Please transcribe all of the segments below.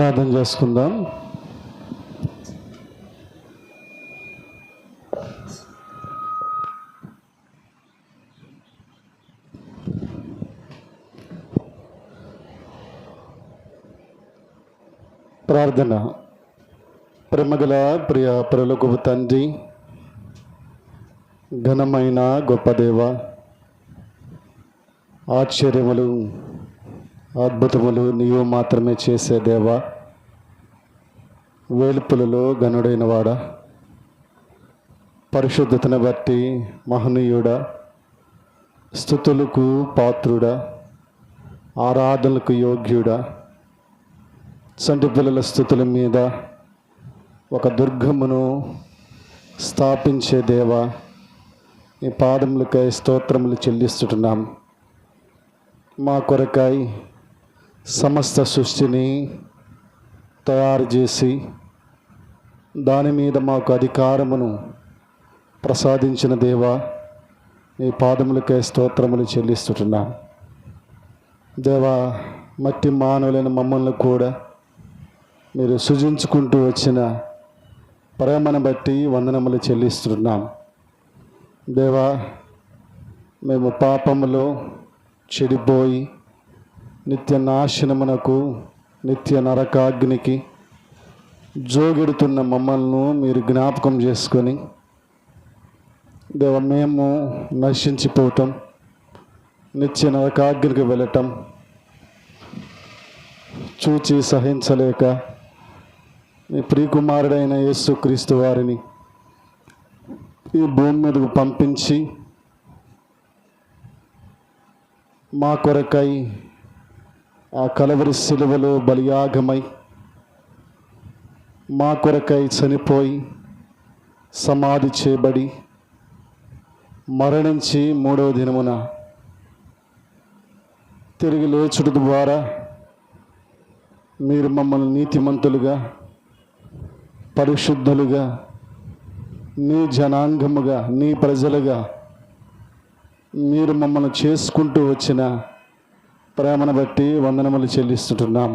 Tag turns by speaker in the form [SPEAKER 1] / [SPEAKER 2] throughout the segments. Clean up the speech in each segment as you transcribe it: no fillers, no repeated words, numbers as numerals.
[SPEAKER 1] ప్రార్థన చేసుకుందాం. ప్రార్థన. ప్రేమగల ప్రియ పరలోకపు తండ్రి, ఘనమైన గొప్ప దేవ, ఆశ్చర్యములు అద్భుతములు నీవు మాత్రమే చేసే దేవ, వేలుపులలో ఘనుడైన వాడ, పరిశుద్ధతను బట్టి మహనీయుడ, స్తుతులకు పాత్రుడ, ఆరాధనలకు యోగ్యుడ, చంటి పిల్లల స్తుతుల మీద ఒక దుర్గమును స్థాపించే దేవ, ఈ పాదములకై స్తోత్రములు చెల్లిస్తున్నాం. మా కొరకై సమస్త సృష్టిని తయారు చేసి దాని మీద మాకు అధికారమును ప్రసాదించిన దేవ, ఈ పాదములకై స్తోత్రములు చెల్లిస్తున్నాం. దేవా, మట్టి మానవులైన మమ్మల్ని కూడా మీరు సృజించుకుంటూ వచ్చిన ప్రేమను బట్టి వందనములు చెల్లిస్తున్నాం. దేవా, మేము పాపములో చెడిపోయి నిత్య నాశనమునకు, నిత్య నరకాగ్నికి జోగెడుతున్న మమ్మల్ని మీరు జ్ఞాపకం చేసుకొని దేవ, మేము నశించిపోవటం, నిత్య నరకాగ్నికి వెళ్ళటం చూచి సహించలేక మీ ప్రియకుమారుడైన యేసుక్రీస్తు వారిని ఈ భూమి మీదకు పంపించి మా కొరకై ఆ కలవరి శిలువలో బలియాగమై మా కొరకై చనిపోయి సమాధి చేయబడి మరణించి మూడవ దినమున తిరిగి లేచుట ద్వారా మీరు మమ్మల్ని నీతిమంతులుగా, పరిశుద్ధులుగా, నీ జనాంగముగా, నీ ప్రజలుగా మీరు మమ్మల్ని చేసుకుంటూ వచ్చిన ప్రేమను బట్టి వందనములు చెల్లిస్తుంటున్నాం.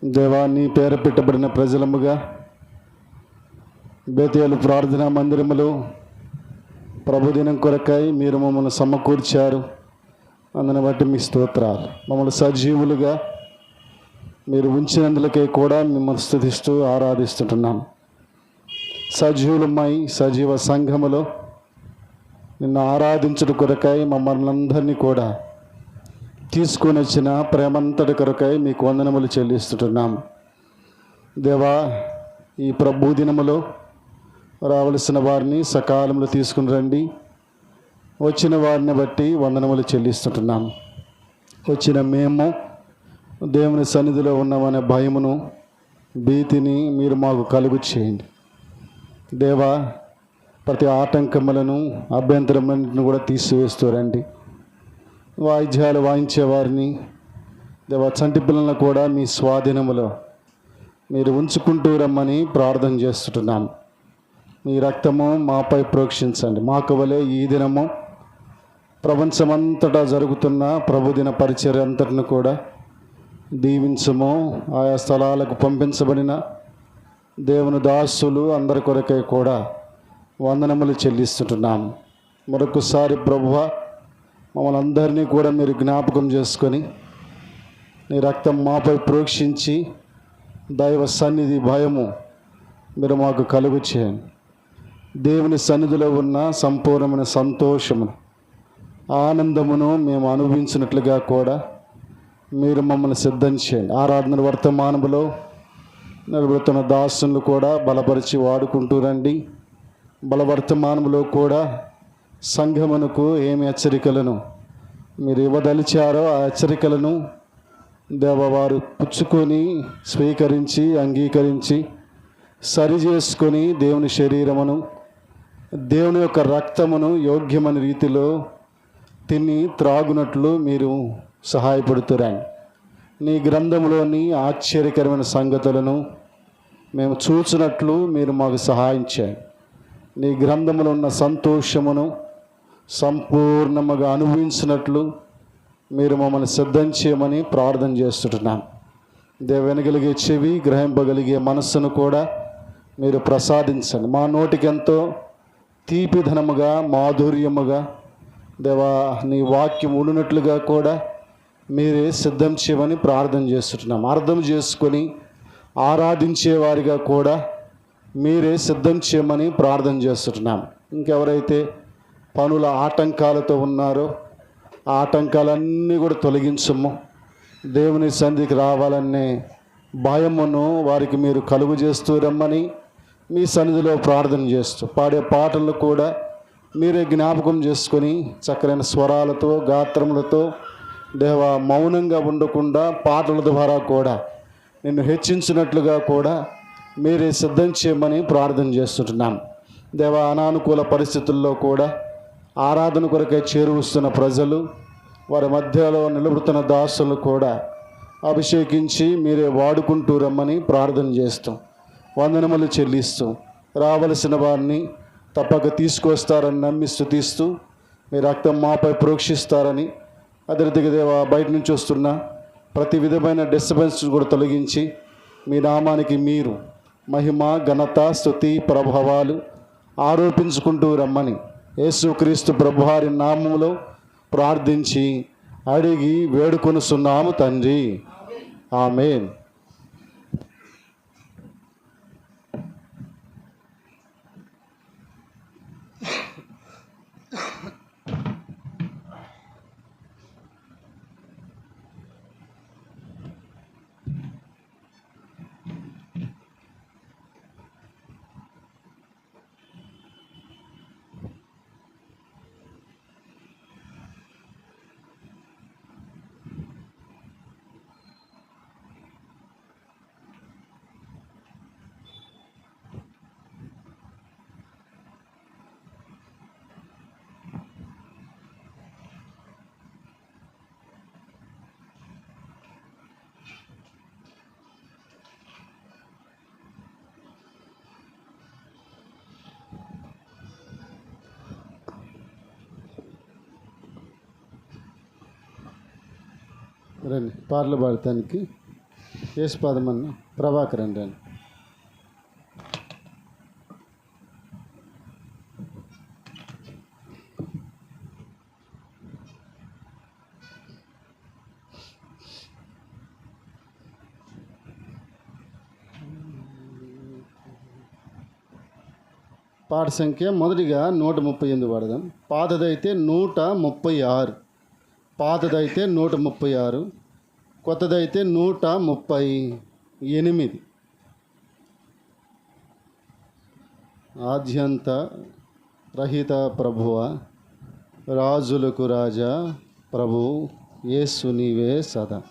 [SPEAKER 1] దేవా, నీ పేర పెట్టబడిన ప్రజలముగా బేతేలు ప్రార్థనా మందిరములో ప్రభుదినం కొరకై మీరు మమ్మల్ని సమకూర్చారు. అందుని బట్టి మీ స్తోత్రాలు. మమ్మల్ని సజీవులుగా మీరు ఉంచినందులకే కూడా మిమ్మల్ని స్తుతిస్తూ ఆరాధిస్తుంటున్నాం. సజీవులమై సజీవ సంఘములో నిన్ను ఆరాధించుట కొరకై మమ్మల్ని అందరినీ కూడా తీసుకొని వచ్చిన ప్రేమంతటి కొరకై మీకు వందనములు చెల్లిస్తుంటున్నాం. దేవా, ఈ ప్రభు దినములో రావలసిన వారిని సకాలంలో తీసుకుని రండి. వచ్చిన వారిని బట్టి వందనములు చెల్లిస్తుంటున్నాం. వచ్చిన మేము దేవుని సన్నిధిలో ఉన్నామనే భయమును, భీతిని మీరు మాకు కలుగు చేయండి. దేవా, ప్రతి ఆటంకములను, అభ్యంతరములను కూడా తీసివేస్తూ రండి. వాయిద్యాలు వాయించేవారిని, దేవా, చంటి పిల్లలను కూడా మీ స్వాధీనములో మీరు ఉంచుకుంటూ రమ్మని ప్రార్థన చేస్తుంటున్నాం. మీ రక్తము మాపై ప్రోక్షించండి. మాకు వలె ఈ దినము ప్రపంచమంతటా జరుగుతున్న ప్రభుదిన పరిచర్య అంతటిని కూడా దీవించము. ఆయా స్థలాలకు పంపించబడిన దేవుని దాసులు అందరి కొరకై కూడా వందనములు చెల్లిస్తుంటున్నాం. మరొకసారి ప్రభువా, మమ్మల్ని అందరినీ కూడా మీరు జ్ఞాపకం చేసుకొని నీ రక్తం మాపై ప్రోక్షించి దైవ సన్నిధి భయము మీరు మాకు కలుగు చేయండి. దేవుని సన్నిధిలో ఉన్న సంపూర్ణమైన సంతోషమును, ఆనందమును మేము అనుభవించినట్లుగా కూడా మీరు మమ్మల్ని సిద్ధం చేయండి. ఆరాధన వర్తమానములో నిలబడుతున్న దాసులను కూడా బలపరిచి వాడుకుంటూ రండి. బలవర్తమానములో కూడా సంఘమునకు ఏమి హెచ్చరికలను మీరు ఇవ్వదలిచారో ఆ హెచ్చరికలను దేవవారు పుచ్చుకొని, స్వీకరించి, అంగీకరించి, సరి చేసుకొని దేవుని శరీరమును, దేవుని యొక్క రక్తమును యోగ్యమైన రీతిలో తిని త్రాగునట్లు మీరు సహాయపడుతురండి. నీ గ్రంథంలోని ఆశ్చర్యకరమైన సంగతులను మేము చూచినట్లు మీరు మాకు సహాయం చేయండి. నీ గ్రంథంలో ఉన్న సంతోషమును సంపూర్ణముగా అనుభవించినట్లు మీరు మమ్మల్ని సిద్ధం చేయమని ప్రార్థన చేస్తుంటున్నాం. వినగలిగే చెవి, గ్రహింపగలిగే మనస్సును కూడా మీరు ప్రసాదించండి. మా నోటికి ఎంతో తీపిధనముగా, మాధుర్యముగా దేవా నీ వాక్యం ఉండినట్లుగా కూడా మీరే సిద్ధం చేయమని ప్రార్థన చేస్తున్నాం. అర్థం చేసుకొని ఆరాధించేవారిగా కూడా మీరే సిద్ధం చేయమని ప్రార్థన చేస్తున్నాం. ఇంకెవరైతే పనుల ఆటంకాలతో ఉన్నారో ఆ ఆటంకాలన్నీ కూడా తొలగించము. దేవుని సన్నిధికి రావాలనే భయమును వారికి మీరు కలుగు చేస్తూ రమ్మని మీ సన్నిధిలో ప్రార్థన చేస్తూ, పాడే పాటలను కూడా మీరే జ్ఞాపకం చేసుకొని చక్కరైన స్వరాలతో, గాత్రములతో దేవా మౌనంగా ఉండకుండా పాటల ద్వారా కూడా నిన్ను హెచ్చించినట్లుగా కూడా మీరే సిద్ధం చేయమని ప్రార్థన చేస్తుంటున్నాం. దేవా అనానుకూల పరిస్థితుల్లో కూడా ఆరాధన కొరకై చేరువస్తున్న ప్రజలు, వారి మధ్యలో నిలబడుతున్న దాసులను కూడా అభిషేకించి మీరే వాడుకుంటూ రమ్మని ప్రార్థన చేస్తాం. వందనములు చెల్లిస్తూ రావలసిన వారిని తప్పక తీసుకొస్తారని నమ్మి స్తుతిస్తూ మీ రక్తం మాపై ప్రోక్షిస్తారని, అదే రీతిగా దేవా బయట నుంచి వస్తున్న ప్రతి విధమైన డిస్టర్బెన్స్ కూడా తొలగించి మీ నామానికి మీరు మహిమ, ఘనత, స్తుతి, ప్రభావాలు ఆరోపించుకుంటూ రమ్మని యేసుక్రీస్తు ప్రభువారి నామములో ప్రార్థించి అడిగి వేడుకొనుచున్నాము తండ్రి. ఆమేన్. రండి పాటలు పాడటానికి యేసుపాదమన్న ప్రభాకర్ రండి. పాట సంఖ్య మొదటిగా 138 పాడదాం. పాతదైతే 136, పాతదైతే 136, కొత్తదైతే 138. ఆద్యంత రహిత ప్రభువ, రాజులకు రాజా ప్రభు యేసు నీవే సదా.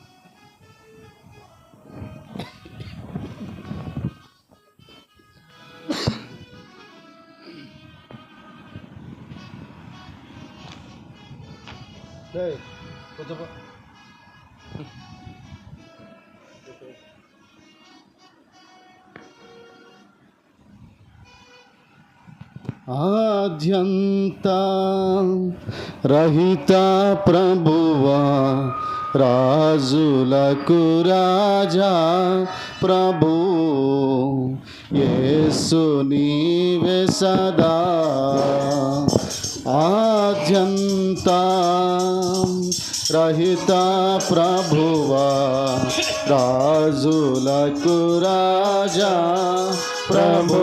[SPEAKER 1] ఆద్యంత రహిత ప్రభువా, రాజులకు రాజా ప్రభు యేసు నీవే సదా. ఆద్యంత రహిత ప్రభువా, రాజులకు రాజా ప్రభు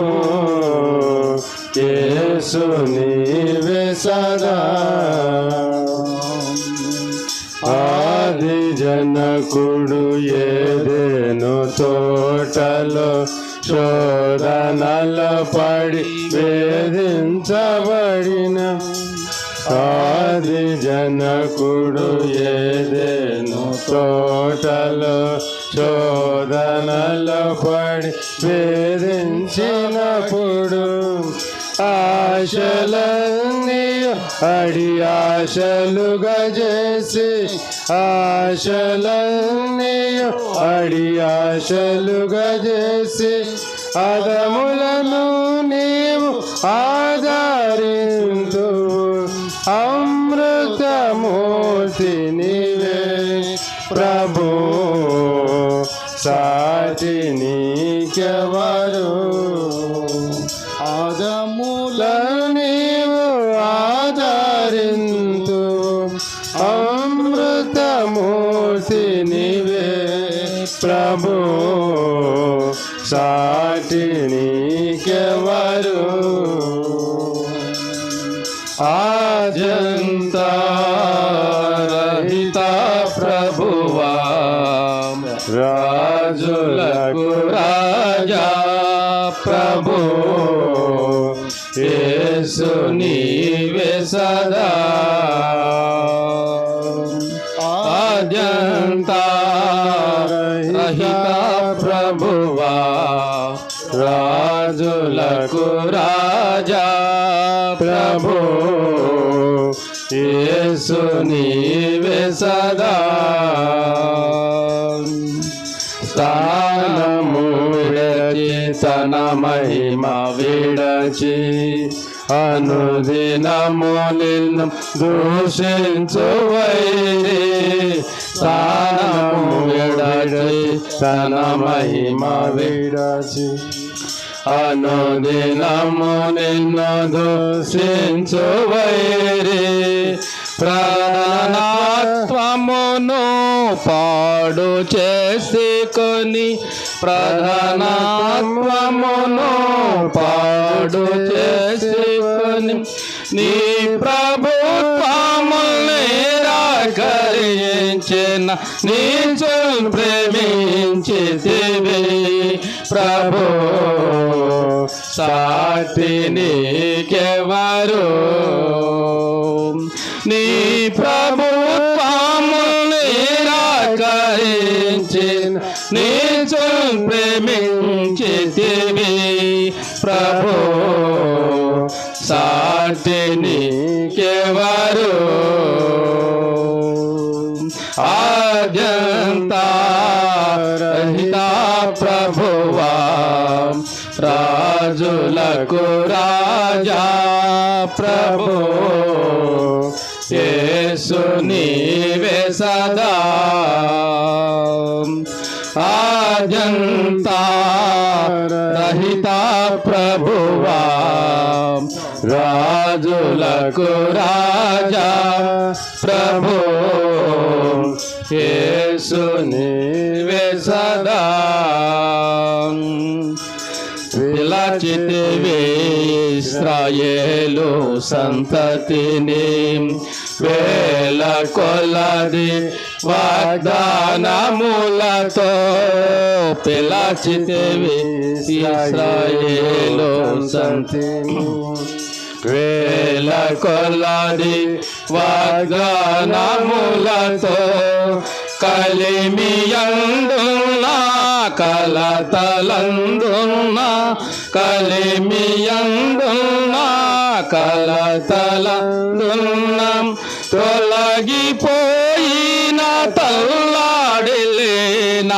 [SPEAKER 1] యేసు నీవే సదా. ఆది జనకుడు ఏదెను తోటలో శోధనల పడి వేధించబడిన, ఆది జనకుడు ఏదెను తోటలో శోధనల పడి వేధించినప్పుడు, ఆశలన్నీ అడి ఆశలుగా చేసి, ఆశలన్నీ అడి ఆశలుగా చేసి, అదములను నీవు ఆదరించు, అమృతమూర్తి నీవే ప్రభు సాటి నీకెవరు
[SPEAKER 2] ఆదములను
[SPEAKER 1] నీవు ఆదరింతు అమృతమూర్తి నీవే ప్రభు సాటి నీకెవరు ఆజంతా రహిత ప్రభువా రాజులకు రాజా ప్రభు యేసు నీవే సదా ఆద్యంతా రహిత ప్రభువా రాజులకు రాజా ప్రభు యేసు నీవే సదా స్థానము విడచి తన మహిమ విడచి అనుదినము నిన్ను దూషించు వైరి స్థానము విడచి తన మహిమ విడచి అనుదినము నిన్ను దూషించు వైరి ప్రధానత్వమును పాడు చేసుకొని ప్రధానత్వమును పాడు చేసుకొని నీ ప్రభుత్వముని నిరాకరించిన నీచును ప్రేమించితివి ప్రభు సాటి నీకెవరు నీ ప్రభుత్వముని నిరాకరించిన నీచును ప్రేమించితివి ప్రభు సాటి నీకెవరు ఆద్యంతా రహిత ప్రభువా రాజులకు రాజా ప్రభు యేసు నీవే సదా ఆద్యంతా రహిత ప్రభువా రాజులకు రాజా ప్రభు యేసు నీవే సదా పిలచితివి ఇశ్రాయేలు సంతతిని వేల కొలది వాగ్దానములతో పిలచితివి ఇశ్రాయేలు సంతతిని వేల కొలది వాగ్దానములతో కలిమియందున కలతలందున కలిమియందున కలతలందున తొలగిపోయిన తల్లాడిలేన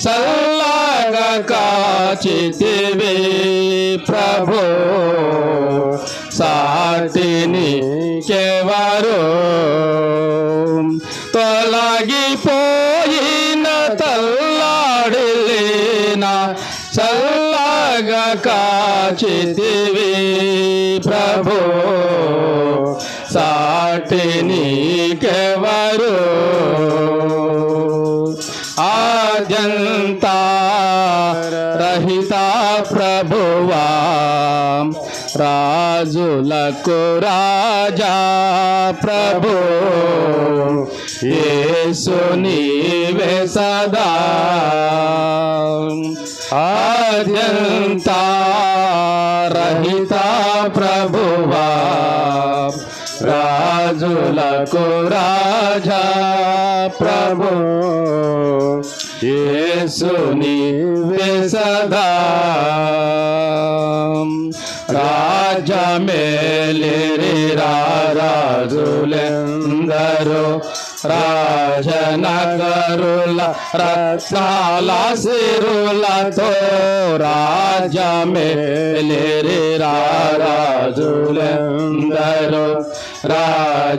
[SPEAKER 1] చల్లగా కాచితివి ప్రభు సాటి నీకెవరు తొలగిపోయిన తల్లాడిలేన చల్లగా కాచితివి ప్రభు సాటి నీకెవరు ఆద్యంతా రహిత ప్రభువా రాజులకు రాజా ప్రభు యేసు నీవే సదా ఆద్యంతా రహిత ప్రభువా రాజులకు రాజా ప్రభు యేసు నీవే సదా రాజమేలిరి రాజులెందరూ రాజనగరుల రత్నాల సిరులతో రాజమేలిరి రాజులెందరూ రాజనగరుల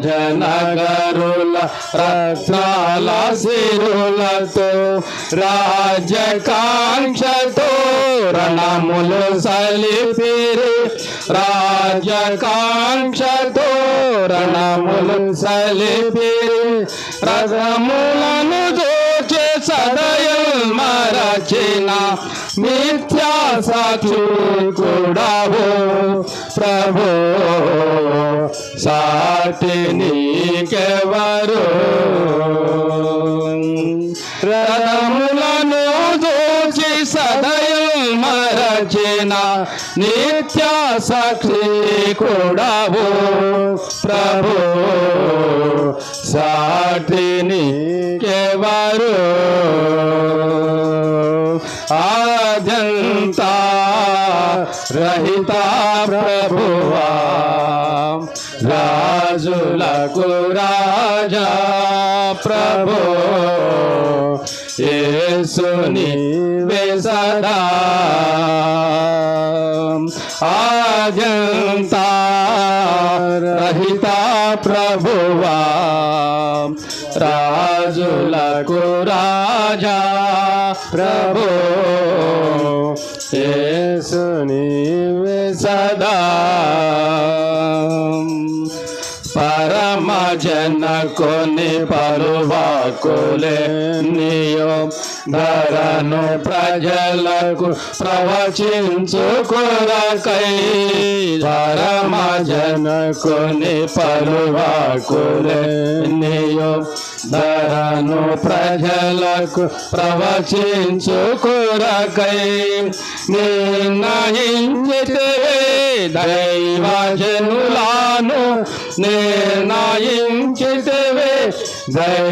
[SPEAKER 1] రత్నాల సిరులతో రాజకాంక్షతో రణములు సలిపిరి రాజకాంక్షతో రణములు సలిపిరి రథములను దోచే సదయం మరచిన మిథ్యా సాక్షి కూడావు ప్రభు సాటి నీకెవరు రథములను దోచి సదయం మరచిన నిత్య సాక్షి కూడావు ప్రభు సాటి నీకెవరు ఆద్యంతా రహిత ప్రభువా రాజులకు రాజా ప్రభు యేసు నీవే సదా ఆద్యంతా రహిత ప్రభువా రాజులకు రాజా ప్రభు యేసు నీవే సదా పరమ జనకుని పరువాకులే నీయో ధరను ప్రజలకు ప్రవచించు కొరకై పరమ జనకుని పరువాకులే నీయో ధరను ప్రజలకు ప్రవచించు కొరకై నిర్ణయించితివే దైవజనులను నిర్ణయించితివే దైవజనులను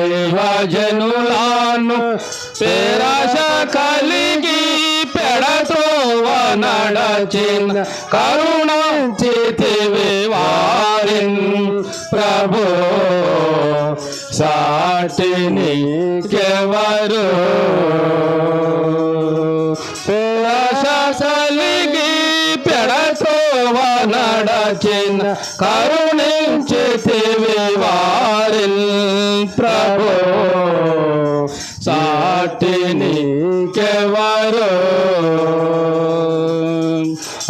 [SPEAKER 1] పేరాశ కలిగి పెడతో నడచిన కరుణించితివే వారిన్ ప్రభు సాటి నీకెవరు పేరాశ కలిగి పెడతో నడచిన కరుణించితివే వారిన్ ప్రభు సాటి నీకెవరు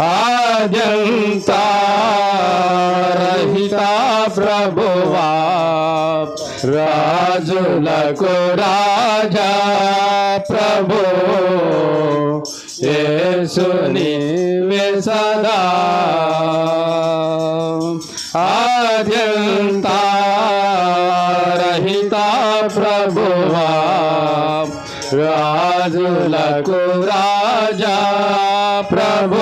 [SPEAKER 1] ఆద్యంతా రహిత ప్రభువా రాజులకు రాజా ప్రభు యేసు నీవే సదా ఆద్యంతా రహిత ప్రభువా రాజులకు రాజా ప్రభు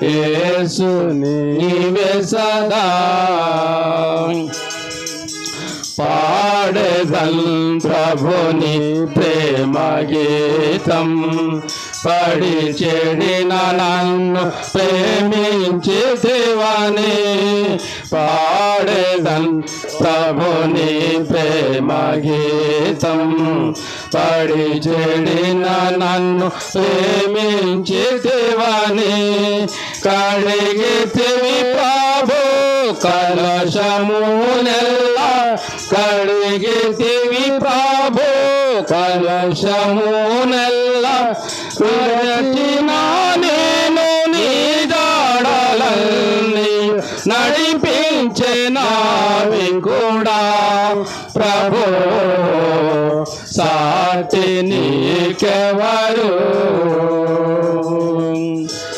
[SPEAKER 1] యేసు నీవే సదా పాడేదన్ ప్రభుని ప్రేమ గీతం పడి చెడిన నన్ను ప్రేమించితివని పాడేదన్ ప్రభుని ప్రేమ గీతం పడి చెడిన నన్ను ప్రేమించితివని కడిగితివి ప్రభు కలశమునెల్లా కడిగితివి ప్రభు కలశమునెల్లా విరచిన నేను నీ జాడలన్నీ నడిపించే నావి కూడా ప్రభు సాటి నీకెవరు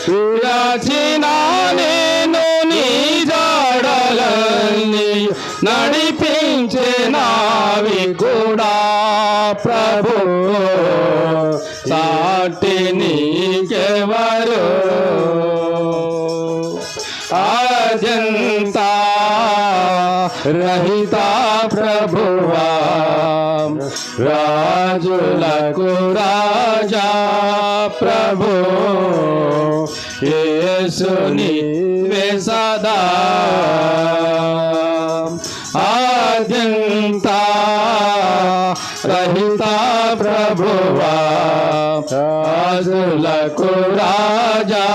[SPEAKER 1] విరచిన నేను నీ జాడలన్నీ నడిపించే నావి కూడా ప్రభు సాటి నీకెవరు ఆద్యంతా రహిత ప్రభువా రాజులకు రాజా ప్రభు యేసు నీవే సదా ఆద్యంత రహిత ప్రభువా రాజులకు రాజా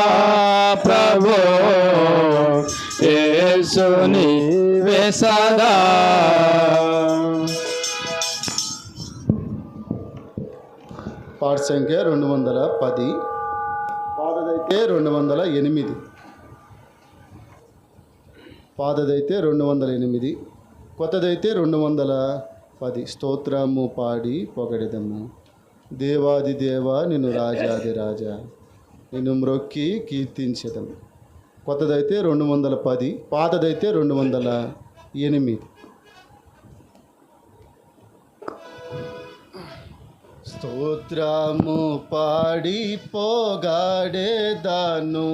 [SPEAKER 1] ప్రభు యేసు నీవే సదా.
[SPEAKER 2] పాట సంఖ్య 210, పాతదైతే 208, పాతదైతే 208, కొత్తదైతే 210. స్తోత్రము పాడి పొగడెదము. దేవాది దేవా నిన్ను రాజాది రాజా నిన్ను మ్రొక్కి కీర్తించెదము. కొత్తదైతే 210, పాతదైతే 208. స్తోత్రము పాడి పొగడెదను.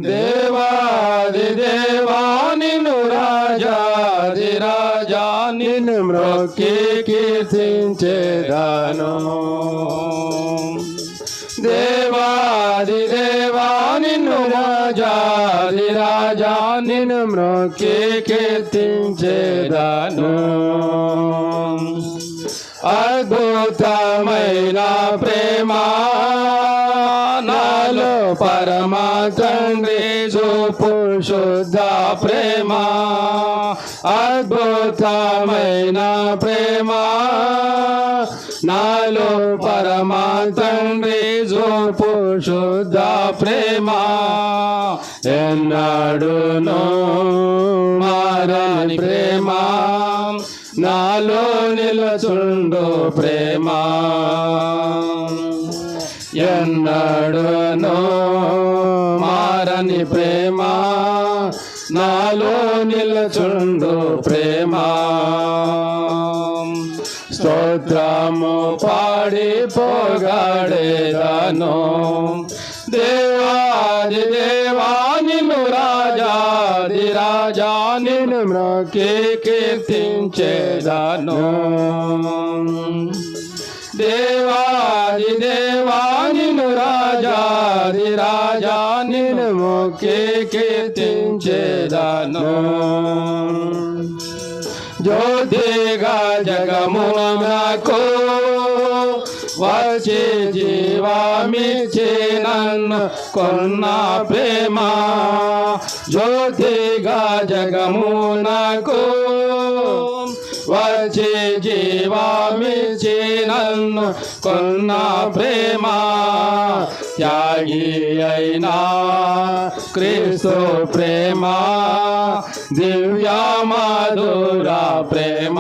[SPEAKER 1] దేవాది దేవా నిన్ను రాజాది రాజా నిన్ను మ్రొక్కి కీర్తించెదను. దేవాది దేవా నిన్ను రాజాది రాజా నిన్ను మ్రొక్కి కీర్తించెదను. అద్భుతమైన ప్రేమ నాలో పరమ తండ్రి చూపు శుద్ధ ప్రేమ. అద్భుతమైన ప్రేమ నాలో పరమ తండ్రి చూపు శుద్ధ ప్రేమ. ఎన్నడును మారని ప్రేమ నాలో నిలుచుండు ప్రేమ. ఎన్నడును మారని ప్రేమ నాలో నిలుచుండు ప్రేమ. స్తోత్రము పాడి పొగడెదను. దేవాది దేవా నిన్ను రాజాది రాజా నిన్ను మ్రొక్కి కీర్తించెదను. దేవాది దేవా నిన్ను రాజాది రాజా నిన్ను మ్రొక్కి కీర్తించెదను. జ్యోతిగా జగమునకు వచ్చి జీవమిచ్చి నన్ను కొన్న ప్రేమ. జ్యోతిగా జగమునకు వచ్చి జీవమిచ్చి నన్ను కొన్న ప్రేమ. త్యాగి అయినా క్రీస్తు ప్రేమ దివ్య మధుర ప్రేమ.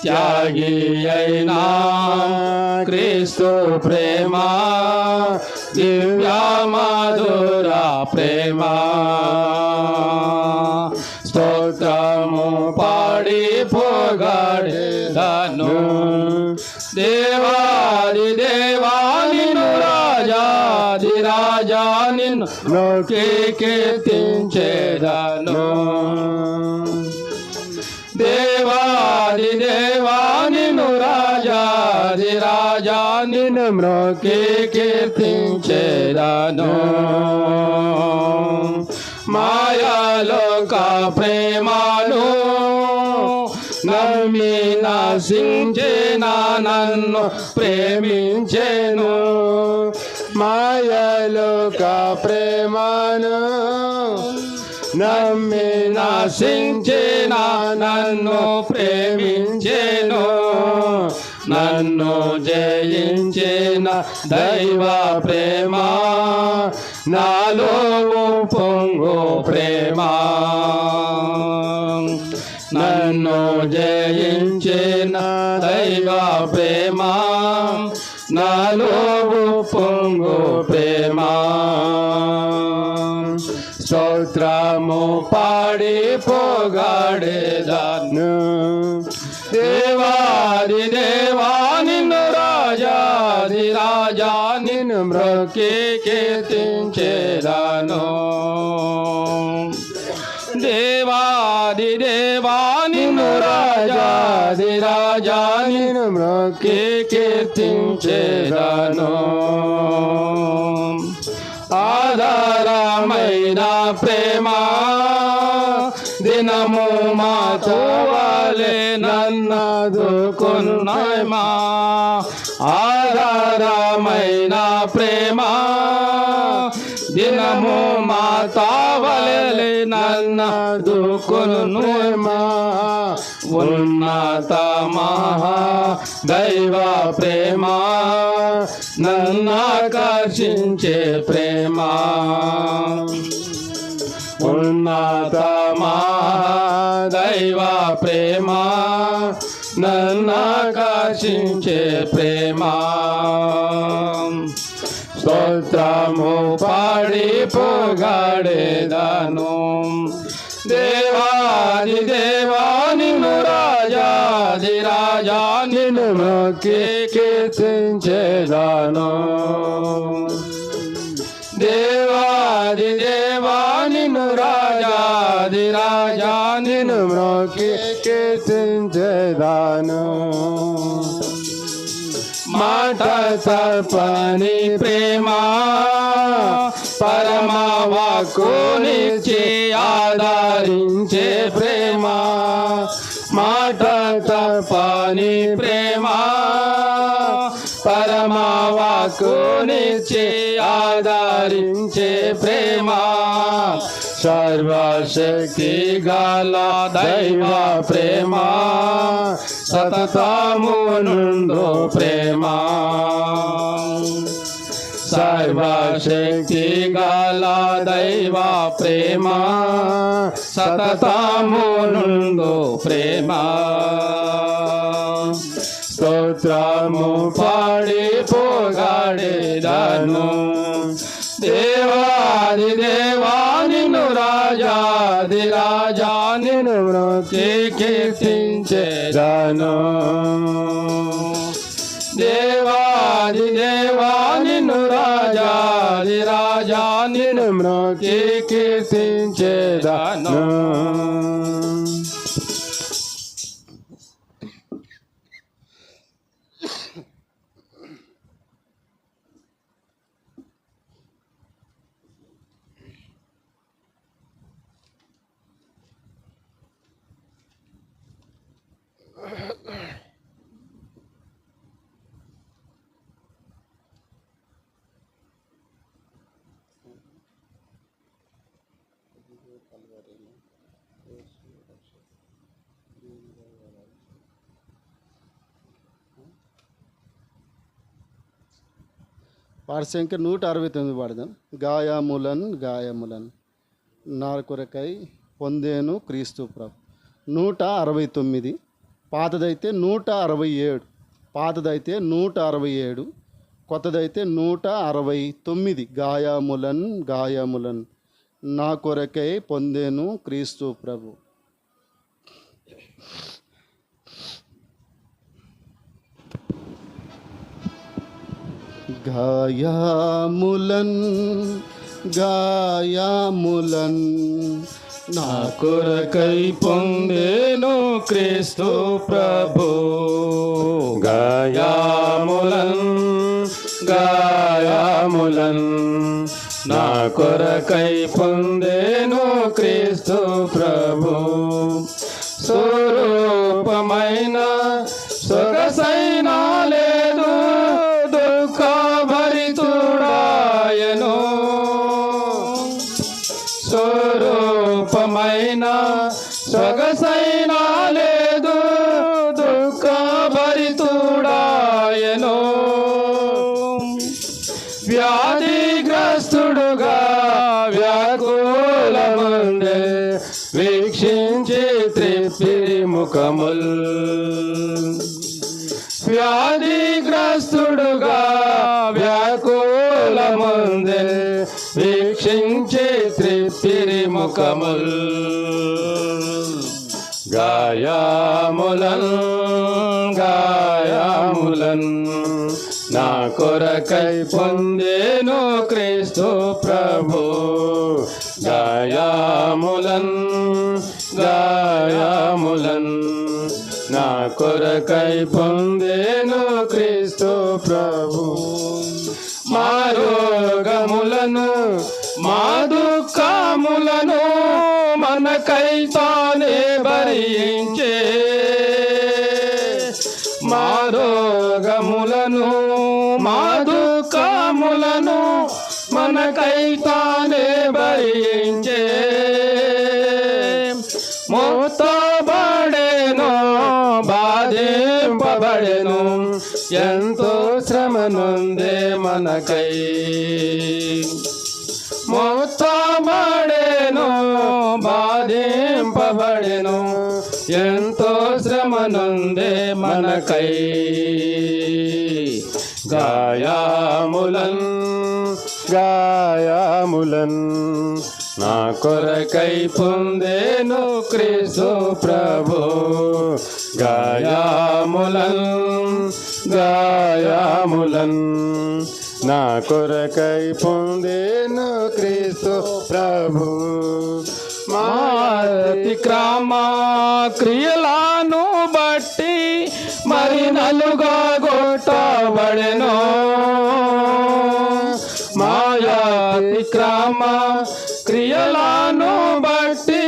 [SPEAKER 1] త్యాగి అయినా క్రీస్తు ప్రేమ దివ్య మధుర ప్రేమ. స్తోత్రము పాడి పొగడెదను. దేవాది దేవా నిన్ను రాజాది రాజా నిన్ను మ్రొక్కి కీర్తించెదను. దేవాది దేవా నిన్ను రాజాది రాజా నిన్ను మ్రొక్కి కీర్తించెదను. మాయాలోక ప్రేమను నమ్మి నశించిన నన్ను ప్రేమించెను. మాయాలోక ప్రేమను నమ్మి నశించిన నన్ను ప్రేమించెను. నన్ను జయించిన దైవ ప్రేమ నాలో పొంగు ప్రేమ. నన్ను జయించిన దైవ ప్రేమ నాలో పొంగు ప్రేమ. స్తోత్రము పాడి పొగడెదను. దేవాది దేవా నిన్ను రాజాది రాజా నిన్ను మ్రొక్కి కీర్తించెదను. దేవా దేవాది దేవా నిన్ను రాజాది రాజా నిన్ను మ్రొక్కి కీర్తించేదను ఆధారమైన ప్రేమ దినము మాతో వలె నన్నదుకున్నాయమా ఆధారమైన ప్రేమ దినము మాతో వలె నన్నదుకున్నాయమా ఉన్నత మహా దైవ ప్రేమ నన్నాకర్షించే ప్రేమ ఉన్నత దైవ ప్రేమ నన్నాకర్షించే ప్రేమ స్తోత్రము పాడి పొగడెదను దేవాది దేవా నిన్ను రాజాది రాజా నిన్ను మ్రొక్కి కీర్తించెదను దేవాది దేవా నిన్ను రాజాది రాజా నిన్ను మ్రొక్కి కీర్తించెదను మాట తప్పని ప్రేమ పరమ వాక్కునిచ్చి ఆదరించే ప్రేమ మాట తప్పని ప్రేమ పరమ వాక్కునిచ్చి ఆదరించే ప్రేమ సర్వశక్తి గల దైవ ప్రేమ సతతము నుండు ప్రేమ సర్వశక్తి గల దైవ ప్రేమ సతతము నుండు ప్రేమ స్తోత్రము పాడి పొగడెదను దేవాది దేవా నిన్ను రాజాది రాజా నిన్ను మ్రొక్కి కీర్తించెదను దేవాది దేవా నిన్ను రాజాది రాజా నిన్ను మ్రొక్కి కీర్తించెదను
[SPEAKER 2] పాట సంఖ్య 169 పాడదాం. గాయములన్ గాయములన్ నా కొరకై పొందేను క్రీస్తు ప్రభు. 169 పాతదైతే 167 పాతదైతే 167 కొత్తదైతే 169 గాయములన్ గాయములన్ నా కొరకై పొందేను క్రీస్తు ప్రభు. గాయములన్ గాయములన్
[SPEAKER 1] నా కొరకై పొందేను క్రీస్తు ప్రభు. గాయములన్ గాయములన్ నా కొరకై పొందేను క్రీస్తు ప్రభు. స్వరూపమైన సొగసైన లేదు దుఃఖ భరితుడాయను. స్వరూపమైన సొగసైన లేదు దుఃఖ భరితుడాయను. వ్యాధిగ్రస్తుడుగా వ్యాకులముండే వీక్షించి త్రిప్పిరి ముఖముల్. వ్యాధిగ్రస్తుడుగా వ్యాకులముందే వీక్షించి త్రిప్పిరి ముఖముల్. గాయములన్ గాయములన్ నా కొరకై పొందేను క్రీస్తు ప్రభు. గాయములన్ గాయములన్ నా కొరకై పొందెను క్రీస్తు ప్రభు. మా రోగములను మా దుఃఖములను మనకై తానే భరించే. మా రోగములను మా దుఃఖములను మనకై తానే భరించే. మోతబడెను బాధింపబడెను ఎంతో శ్రమ నొందే మనకై. మోతబడెను బాధింపబడెను ఎంతో శ్రమ నొందే మనకై. గాయములన్ గాయములన్ నా కొరకై పొందెను క్రీస్తు ప్రభు. గాయములన్ గాయములన్ నా కొరకై పొందెను క్రీస్తు ప్రభు. మా అతిక్రమ క్రియలను బట్టి మరి నలుగా కొట్టబడెను. మాయా అతిక్రమ క్రియలను బట్టి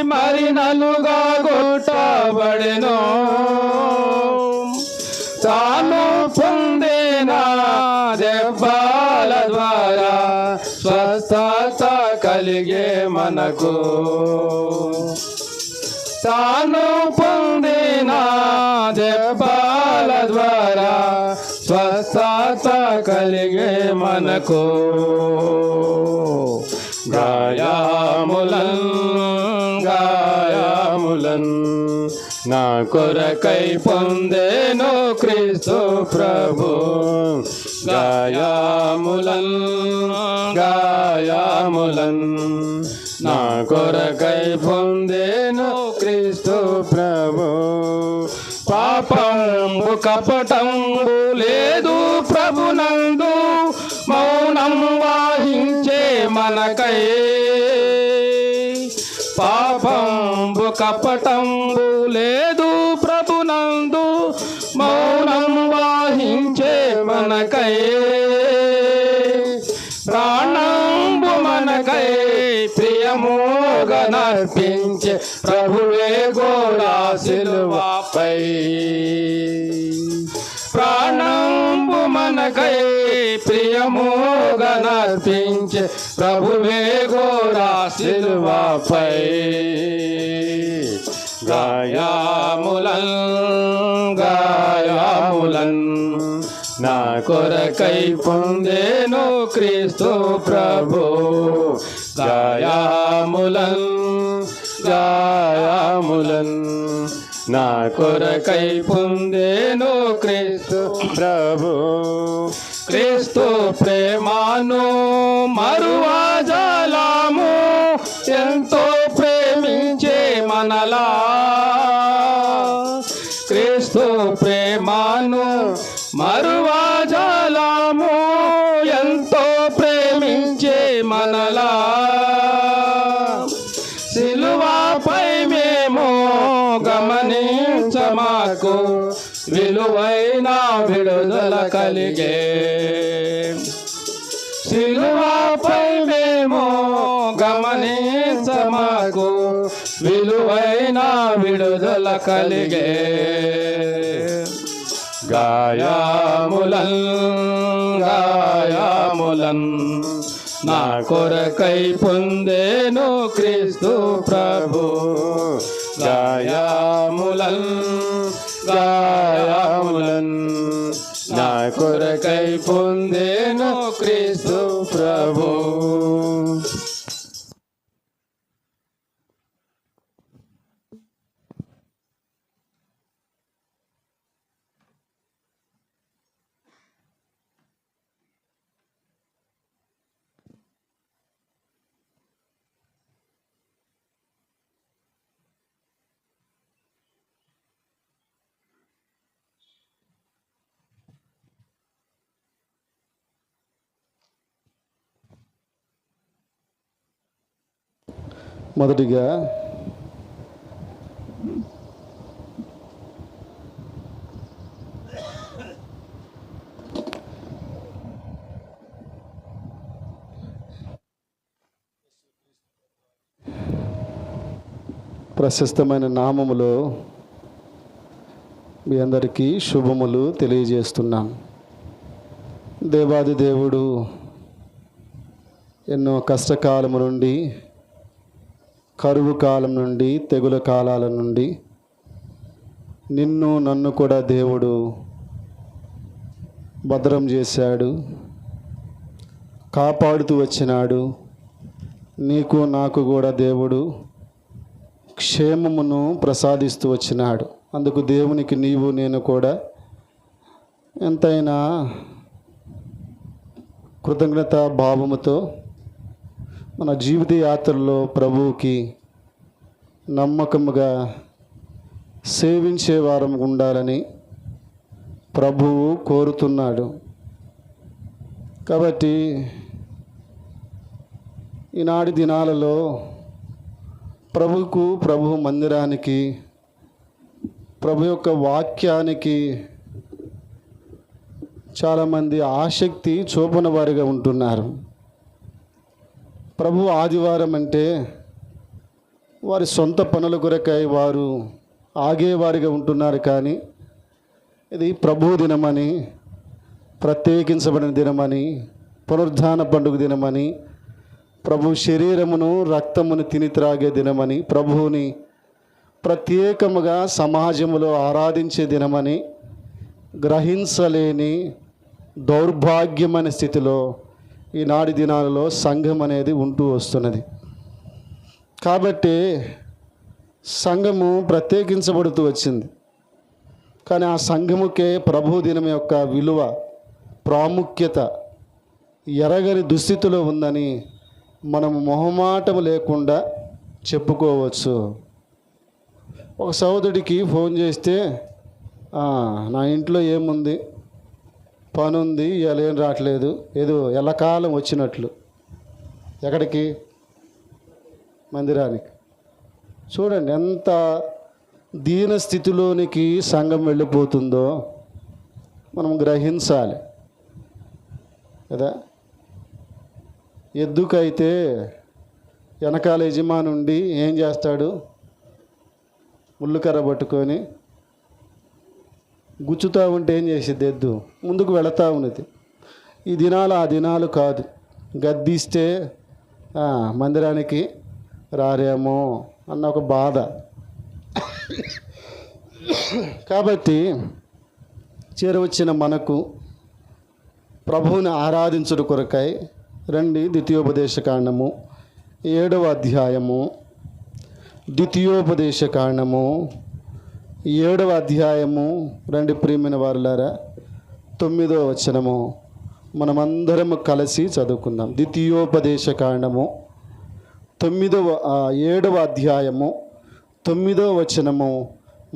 [SPEAKER 1] మరి నలుగా కొట్టబడెను. తాను పొందిన దెబ్బల ద్వారా స్వస్థత కలిగే మనకు. తాను పొందిన దెబ్బల ద్వారా స్వస్థత కలిగే మనకు. గాయములన్ గాయములన్ నా కొరకై పొందెను క్రీస్తు ప్రభు. గాయములన్ గాయములన్ నా కొరకై పొందెను క్రీస్తు ప్రభు. పాపంబు కపటంబు లేదు ప్రభునందు మౌనం వాహించే మనకై. పాపంబు కపటంబు లేదు ప్రభునందు మౌనం వాహించే మనకై. ప్రాణంబు మనకై ప్రియముగా నర్పించే ప్రభువే గోరా సిలువపై. ప్రాణంబు మనకై ప్రియముగా నర్పించే ప్రభువే గోరా సిలువపై. గాయములన్ గాయములన్ నా కొరకై పొందెను క్రీస్తు ప్రభు. గాయములన్ గాయములన్ నా కొరకై పొందెను క్రీస్తు ప్రభు. క్రీస్తు ప్రేమను మరువజాలము ఎంతో ప్రేమించే మనలా. క్రీస్తు ప్రేమను మరువజాలము ఎంతో ప్రేమించే మనలా. సిలువపై మేము గమనించమాకు విలువైన విడుదల కలిగే. సిలువపై మేము గమనించమాకు విలువైన విడుదల కలిగే. గాయములన్ గాయములన్ నా కొరకై పొందెను క్రీస్తు ప్రభు. గాయములన్ గాయములన్ నా కొరకై పొందెను క్రీస్తు ప్రభు.
[SPEAKER 2] మొదటిగా ప్రశస్తమైన నామములో మీ అందరికీ శుభములు తెలియజేస్తున్నాను. దేవాది దేవుడు ఎన్నో కష్టకాలము నుండి, కరువు కాలం నుండి, తెగుల కాలాల నుండి నిన్ను నన్ను కూడా దేవుడు భద్రం చేశాడు, కాపాడుతూ వచ్చినాడు. నీకు నాకు కూడా దేవుడు క్షేమమును ప్రసాదిస్తూ వచ్చినాడు. అందుకు దేవునికి నీవు నేను కూడా ఎంతైనా కృతజ్ఞత భావముతో మన జీవిత యాత్రలో ప్రభువుకి నమ్మకముగా సేవించే వారం ఉండాలని ప్రభువు కోరుతున్నాడు. కాబట్టి ఈనాటి దినాలలో ప్రభు మందిరానికి, ప్రభు యొక్క వాక్యానికి చాలామంది ఆసక్తి చూపని వారిగా ఉంటున్నారు. ప్రభు ఆదివారం అంటే వారి సొంత పనుల కొరకై వారు ఆగేవారిగా ఉంటున్నారు. కానీ ఇది ప్రభు దినమని, ప్రత్యేకించబడిన దినమని, పునరుద్ధాన పండుగ దినమని, ప్రభు శరీరమును రక్తమును తిని త్రాగే దినమని, ప్రభువుని ప్రత్యేకముగా సమాజములో ఆరాధించే దినమని గ్రహించలేని దౌర్భాగ్యమైన స్థితిలో ఈనాటి దినాలలో సంఘం అనేది ఉంటూ వస్తున్నది. కాబట్టి సంఘము ప్రత్యేకించబడుతూ వచ్చింది. కానీ ఆ సంఘముకే ప్రభు దినం యొక్క విలువ, ప్రాముఖ్యత ఎరగని దుస్థితిలో ఉందని మనము మొహమాటము లేకుండా చెప్పుకోవచ్చు. ఒక సహోదరుడికి ఫోన్ చేస్తే, నా ఇంట్లో ఏముంది, పని ఉంది, ఇవాళ ఏం రావట్లేదు, ఏదో ఎల్లకాలం వచ్చినట్లు. ఎక్కడికి? మందిరానికి. చూడండి ఎంత దీన స్థితిలోనికి సంఘం వెళ్ళిపోతుందో మనం గ్రహించాలి కదా. ఎద్దుకైతే వెనకాల యజమానుండి ఏం చేస్తాడు? ముళ్ళుకర్ర పట్టుకొని గుచ్చుతూ ఉంటే ఏం చేసేది? ఎద్దు ముందుకు వెళుతూ ఉన్నది. ఈ దినాలు ఆ దినాలు కాదు. గద్దిస్తే మందిరానికి రారేమో అన్న ఒక బాధ. కాబట్టి చేరవచ్చిన మనకు ప్రభువుని ఆరాధించుట కొరకై రండి. ద్వితీయోపదేశకాండము 7వ అధ్యాయము, ద్వితీయోపదేశకాండము 7వ అధ్యాయము రండి ప్రియమైన వారులారా, 9వ వచనము మనమందరము కలిసి చదువుకుందాం. ద్వితీయోపదేశకాండము 7వ అధ్యాయము 9వ వచనము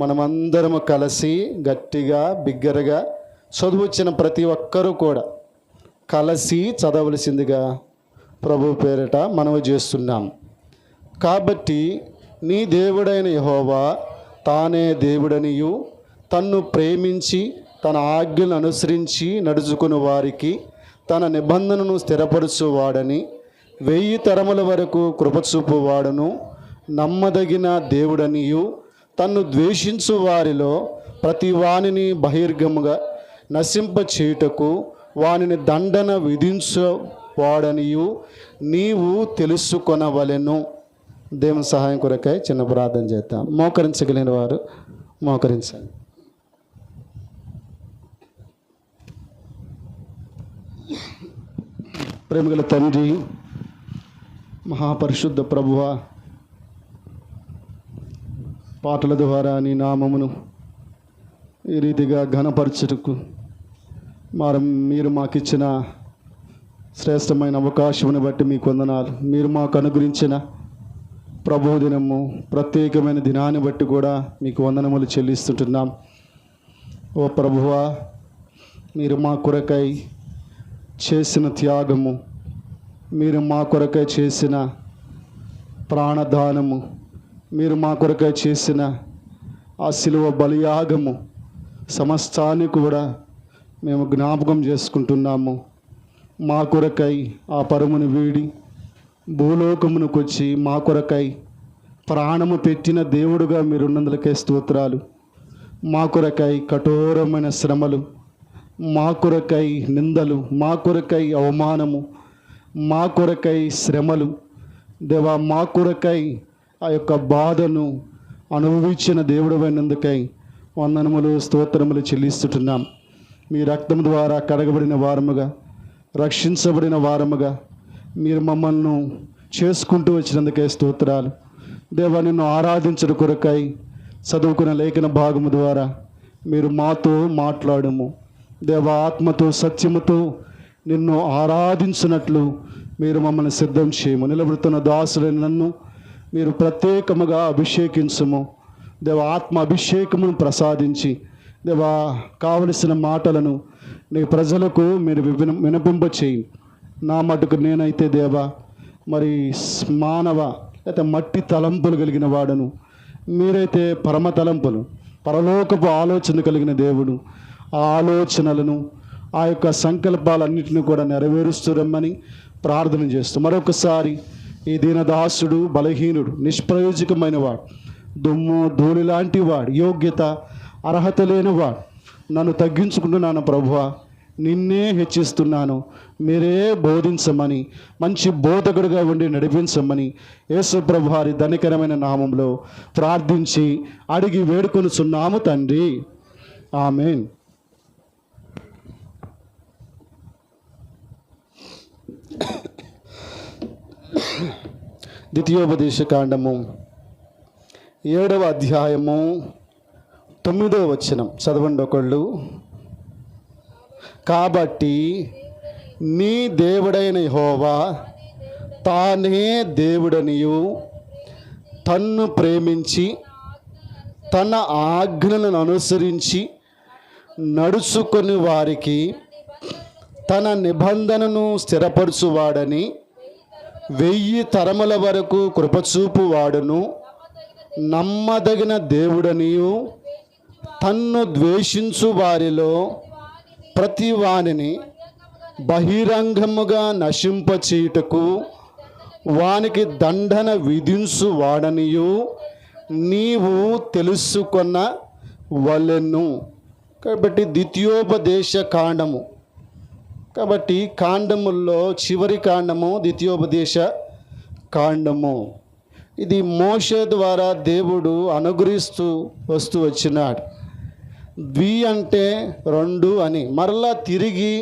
[SPEAKER 2] మనమందరము కలిసి గట్టిగా బిగ్గరగా చదువుచ్చిన ప్రతి ఒక్కరూ కూడా కలిసి చదవలసిందిగా ప్రభు పేరిట మనవి చేస్తున్నాం. కాబట్టి నీ దేవుడైన యెహోవా తానే దేవుడనియు, తన్ను ప్రేమించి తన ఆజ్ఞలను అనుసరించి నడుచుకుని వారికి తన నిబంధనను స్థిరపరచువాడని, 1000 తరముల వరకు కృపచూపువాడును, నమ్మదగిన దేవుడనియు, తన్ను ద్వేషించు వారిలో ప్రతి వానిని బహిర్గముగా నశింప చేయుటకు వానిని దండన విధించువాడనియు నీవు తెలుసుకొనవలెను. దేవుని సహాయం కొరకై చిన్న ప్రార్థన చేద్దాం. మోకరించగలిగిన వారు మోకరించండి. ప్రేమగల తండ్రి, మహాపరిశుద్ధ ప్రభువా, పాటల ద్వారా నీ నామమును ఈ రీతిగా ఘనపరచుటకు మీరు మాకిచ్చిన శ్రేష్టమైన అవకాశమును బట్టి మీకు వందనాలు. మీరు మాకు అనుగ్రహించిన ప్రభు దినము, ప్రత్యేకమైన దినాన్ని బట్టి కూడా మీకు వందనములు చెల్లిస్తుంటున్నాం. ఓ ప్రభువా, మీరు మా కొరకై చేసిన త్యాగము, మీరు మా కొరకై చేసిన ప్రాణదానము, మీరు మా కొరకై చేసిన ఆ శిలువ బలియాగము సమస్తాన్ని కూడా మేము జ్ఞాపకం చేసుకుంటున్నాము. మా కొరకై ఆ పరమును వీడి భూలోకమునకు వచ్చి మా కొరకై ప్రాణము పెట్టిన దేవుడుగా మీరున్నందులకే స్తోత్రాలు. మా కొరకై కఠోరమైన శ్రమలు, మా కొరకై నిందలు, మా కొరకై అవమానము, మా కొరకై శ్రమలు, దేవా మా కొరకై ఆ యొక్క బాధను అనుభవించిన దేవుడమైనందుకై వందనములు స్తోత్రములు చెల్లిస్తున్నాం. మీ రక్తం ద్వారా కడగబడిన వారముగా, రక్షించబడిన వారముగా మీరు మమ్మల్ని చేసుకుంటూ వచ్చినందుకే స్తోత్రాలు. దేవా నిన్ను ఆరాధించడం కొరకై చదువుకున్న లేఖన భాగము ద్వారా మీరు మాతో మాట్లాడము. దేవా ఆత్మతో సత్యముతో నిన్ను ఆరాధించినట్లు మీరు మమ్మల్ని సిద్ధం చేయము. నిలబడుతున్న దాసులైన నన్ను మీరు ప్రత్యేకముగా అభిషేకించము. దేవా ఆత్మ అభిషేకమును ప్రసాదించి దేవా కావలసిన మాటలను నీ ప్రజలకు మీరు వినిపింప చేయి. నా మటుకు నేనైతే దేవా మరి మానవ లేకపోతే మట్టి తలంపులు కలిగిన వాడను, మీరైతే పరమ తలంపులు పరలోకపు ఆలోచన కలిగిన దేవుడు. ఆ ఆలోచనలను ఆ యొక్క సంకల్పాలన్నింటినీ కూడా నెరవేరుస్తురమ్మని ప్రార్థన చేస్తూ మరొకసారి ఈ దీనదాసుడు బలహీనుడు, నిష్ప్రయోజకమైన వాడు, దుమ్ము ధూళి లాంటి వాడు, యోగ్యత అర్హత లేనివాడు, నన్ను తగ్గించుకుంటున్నాను ప్రభువా, నిన్నే హెచ్చిస్తున్నాను, మీరే బోధించమని మంచి బోధకుడిగా ఉండి నడిపించమని యేసు ప్రభువారి ధనికరమైన నామంలో ప్రార్థించి అడిగి వేడుకొనుచున్నాము తండ్రి, ఆమేన్. ద్వితీయోపదేశ కాండము 7వ అధ్యాయము 9వ వచనం చదవండి ఒకళ్ళు. కాబట్టి నీ దేవుడైన యెహోవా తానే దేవుడనియు తన్ను ప్రేమించి తన ఆజ్ఞలను అనుసరించి నడుచుకొని వారికి తన నిబంధనను స్థిరపరచువాడని 1000 తరముల వరకు కృపచూపువాడును నమ్మదగిన దేవుడనియు తన్ను ద్వేషించు వారిలో ప్రతి వానిని బహిరంగముగా నశింపచేయుటకు వానికి దండన విధించువాడనియు నీవు తెలుసుకొన్న వలెను. కాబట్టి ద్వితీయోపదేశ కాండము, కాబట్టి కాండముల్లో చివరి కాండము ద్వితీయోపదేశ కాండము. ఇది మోషే ద్వారా దేవుడు అనుగ్రహిస్తూ వస్తూ వచ్చినాడు. ద్వి అంటే 2 అని, మరలా తిరిగి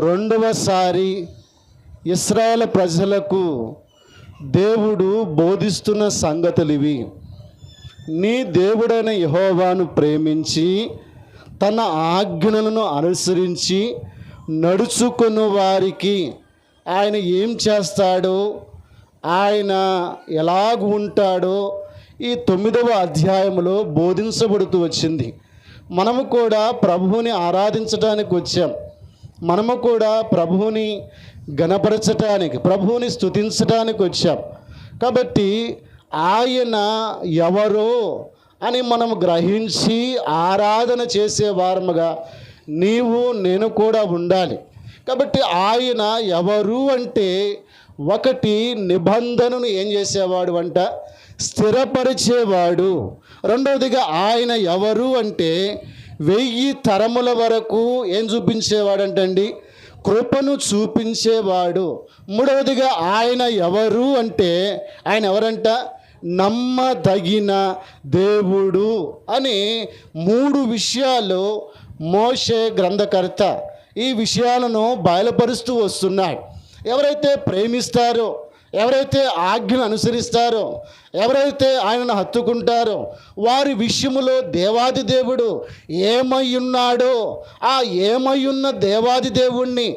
[SPEAKER 2] 2వసారి ఇశ్రాయేలు ప్రజలకు దేవుడు బోధిస్తున్న సంగతులు ఇవి. నీ దేవుడైన యెహోవాను ప్రేమించి తన ఆజ్ఞలను అనుసరించి నడుచుకున్న వారికి ఆయన ఏం చేస్తాడో, ఆయన ఎలాగ ఉంటాడో ఈ 9వ అధ్యాయంలో బోధించబడుతూ వచ్చింది. మనము కూడా ప్రభువుని ఆరాధించడానికి వచ్చాం. మనము కూడా ప్రభువుని గణపరచటానికి, ప్రభువుని స్తుతించడానికి వచ్చాం. కాబట్టి ఆయన ఎవరో అని మనం గ్రహించి ఆరాధన చేసేవారముగా నీవు నేను కూడా ఉండాలి. కాబట్టి ఆయన ఎవరు అంటే, ఒకటి నిబంధనను ఏం చేసేవాడు అంట, స్థిరపరిచేవాడు. రెండవదిగా ఆయన ఎవరు అంటే 1000 తరముల వరకు ఏం చూపించేవాడంటండి, కృపను చూపించేవాడు. మూడవదిగా ఆయన ఎవరు అంటే, ఆయన ఎవరంట, నమ్మదగిన దేవుడు అని 3 విషయాలు మోషే గ్రంథకర్త ఈ విషయాలను బయలుపరుస్తూ వస్తున్నాడు. ఎవరైతే ప్రేమిస్తారో, ఎవరైతే ఆజ్ఞను అనుసరిస్తారో, ఎవరైతే ఆయనను హత్తుకుంటారో వారి విషయములో దేవాది దేవుడు ఏమై ఉన్నాడో ఆ ఏమై ఉన్న దేవాది దేవుణ్ణి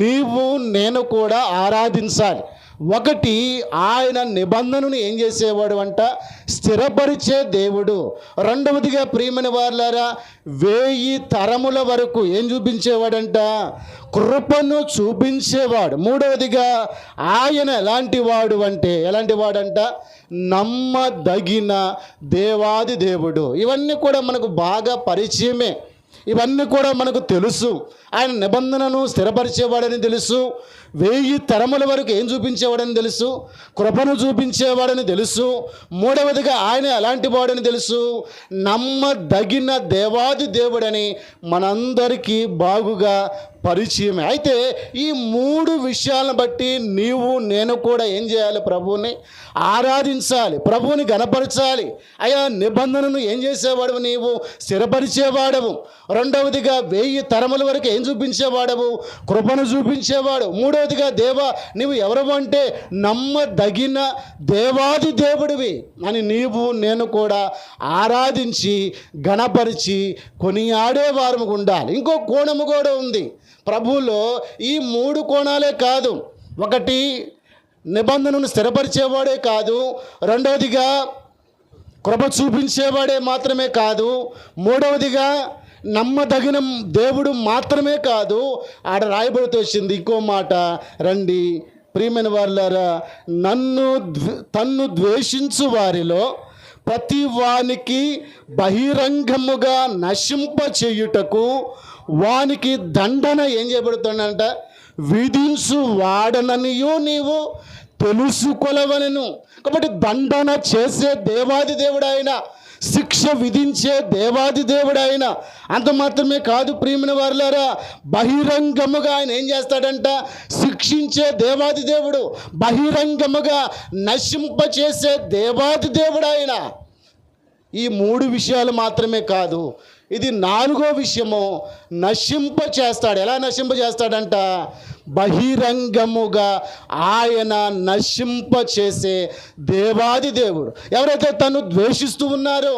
[SPEAKER 2] నీవు నేను కూడా ఆరాధించాలి. ఒకటి, ఆయన నిబంధనను ఏం చేసేవాడు అంట, స్థిరపరిచే దేవుడు. రెండవదిగా ప్రియమైన వారులారా 1000 తరముల వరకు ఏం చూపించేవాడంట, కృపను చూపించేవాడు. మూడవదిగా ఆయన ఎలాంటి వాడు అంటే, ఎలాంటి వాడంట, నమ్మదగిన దేవాది దేవుడు. ఇవన్నీ కూడా మనకు బాగా పరిచయమే, ఇవన్నీ కూడా మనకు తెలుసు. ఆయన నిబంధనను స్థిరపరిచేవాడని తెలుసు, 1000 తరముల వరకు ఏం చూపించేవాడని తెలుసు? కృపను చూపించేవాడని తెలుసు. మూడవదిగా ఆయన ఎలాంటి వాడని తెలుసు? నమ్మదగిన దేవాది దేవుడని మనందరికీ బాగుగా పరిచయమే. అయితే ఈ 3 విషయాలను బట్టి నీవు నేను కూడా ఏం చేయాలి? ప్రభువుని ఆరాధించాలి, ప్రభువుని గణపరచాలి. అయా నిబంధనను ఏం చేసేవాడవు? నీవు స్థిరపరిచేవాడవు. రెండవదిగా 1000 తరముల వరకు ఏం చూపించేవాడవు? కృపను చూపించేవాడు. మూడవదిగా దేవా నీవు ఎవరు అంటే నమ్మదగిన దేవాది దేవుడివి అని నీవు నేను కూడా ఆరాధించి గణపరిచి కొనియాడేవారము ఉండాలి. ఇంకో కోణము కూడా ఉంది ప్రభువులో. ఈ 3 కోణాలే కాదు. ఒకటి నిబంధనను స్థిరపరిచేవాడే కాదు, రెండవదిగా కృప చూపించేవాడే మాత్రమే కాదు, మూడవదిగా నమ్మదగిన దేవుడు మాత్రమే కాదు. ఆడ రాయబడుతూ వచ్చింది ఇంకో మాట. రండి ప్రియమైన వారులారా, తన్ను ద్వేషించు వారిలో ప్రతి వానికి బహిరంగముగా నశింప చేయుటకు వానికి దండన ఏం చేయబడుతుందంట? విధించు వాడననియో నీవు తెలుసుకొలవనెను. కాబట్టి దండన చేసే దేవాది దేవుడు ఆయన, శిక్ష విధించే దేవాది దేవుడు ఆయన. అంత మాత్రమే కాదు ప్రియమైన వారులారా, బహిరంగముగా ఆయన ఏం చేస్తాడంట? శిక్షించే దేవాది దేవుడు, బహిరంగముగా నశింప చేసే దేవాది దేవుడు ఆయన. ఈ 3 విషయాలు మాత్రమే కాదు, ఇది 4వ విషయము, నశింప చేస్తాడు. ఎలా నశింప చేస్తాడంట? బహిరంగముగా ఆయన నశింప చేసే దేవాది దేవుడు. ఎవరైతే తను ద్వేషిస్తూ ఉన్నారో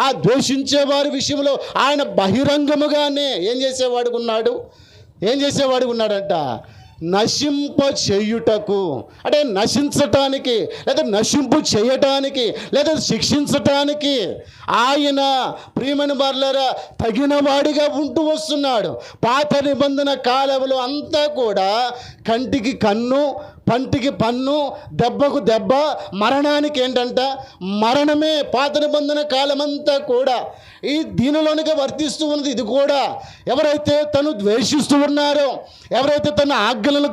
[SPEAKER 2] ఆ ద్వేషించే వారి విషయంలో ఆయన బహిరంగముగానే ఏం చేసేవాడు ఉన్నాడంట? నశింప చేయుటకు, అంటే నశించటానికి, లేదా నశింపు చేయటానికి, లేదా శిక్షించటానికి ఆయన ప్రియమైన వారులారా తగిన వాడిగా ఉంటూ వస్తున్నాడు. పాత నిబంధన కాలంలో అంతా కూడా కంటికి కన్ను, పంటికి పన్ను, దెబ్బకు దెబ్బ, మరణానికి ఏంటంట? మరణమే పాత నిబంధన కాలమంతా కూడా. ఈ దీనిలోనిగా వర్తిస్తూ ఉన్నది ఇది కూడా. ఎవరైతే తను ద్వేషిస్తూ ఉన్నారో, ఎవరైతే తన ఆజ్ఞలను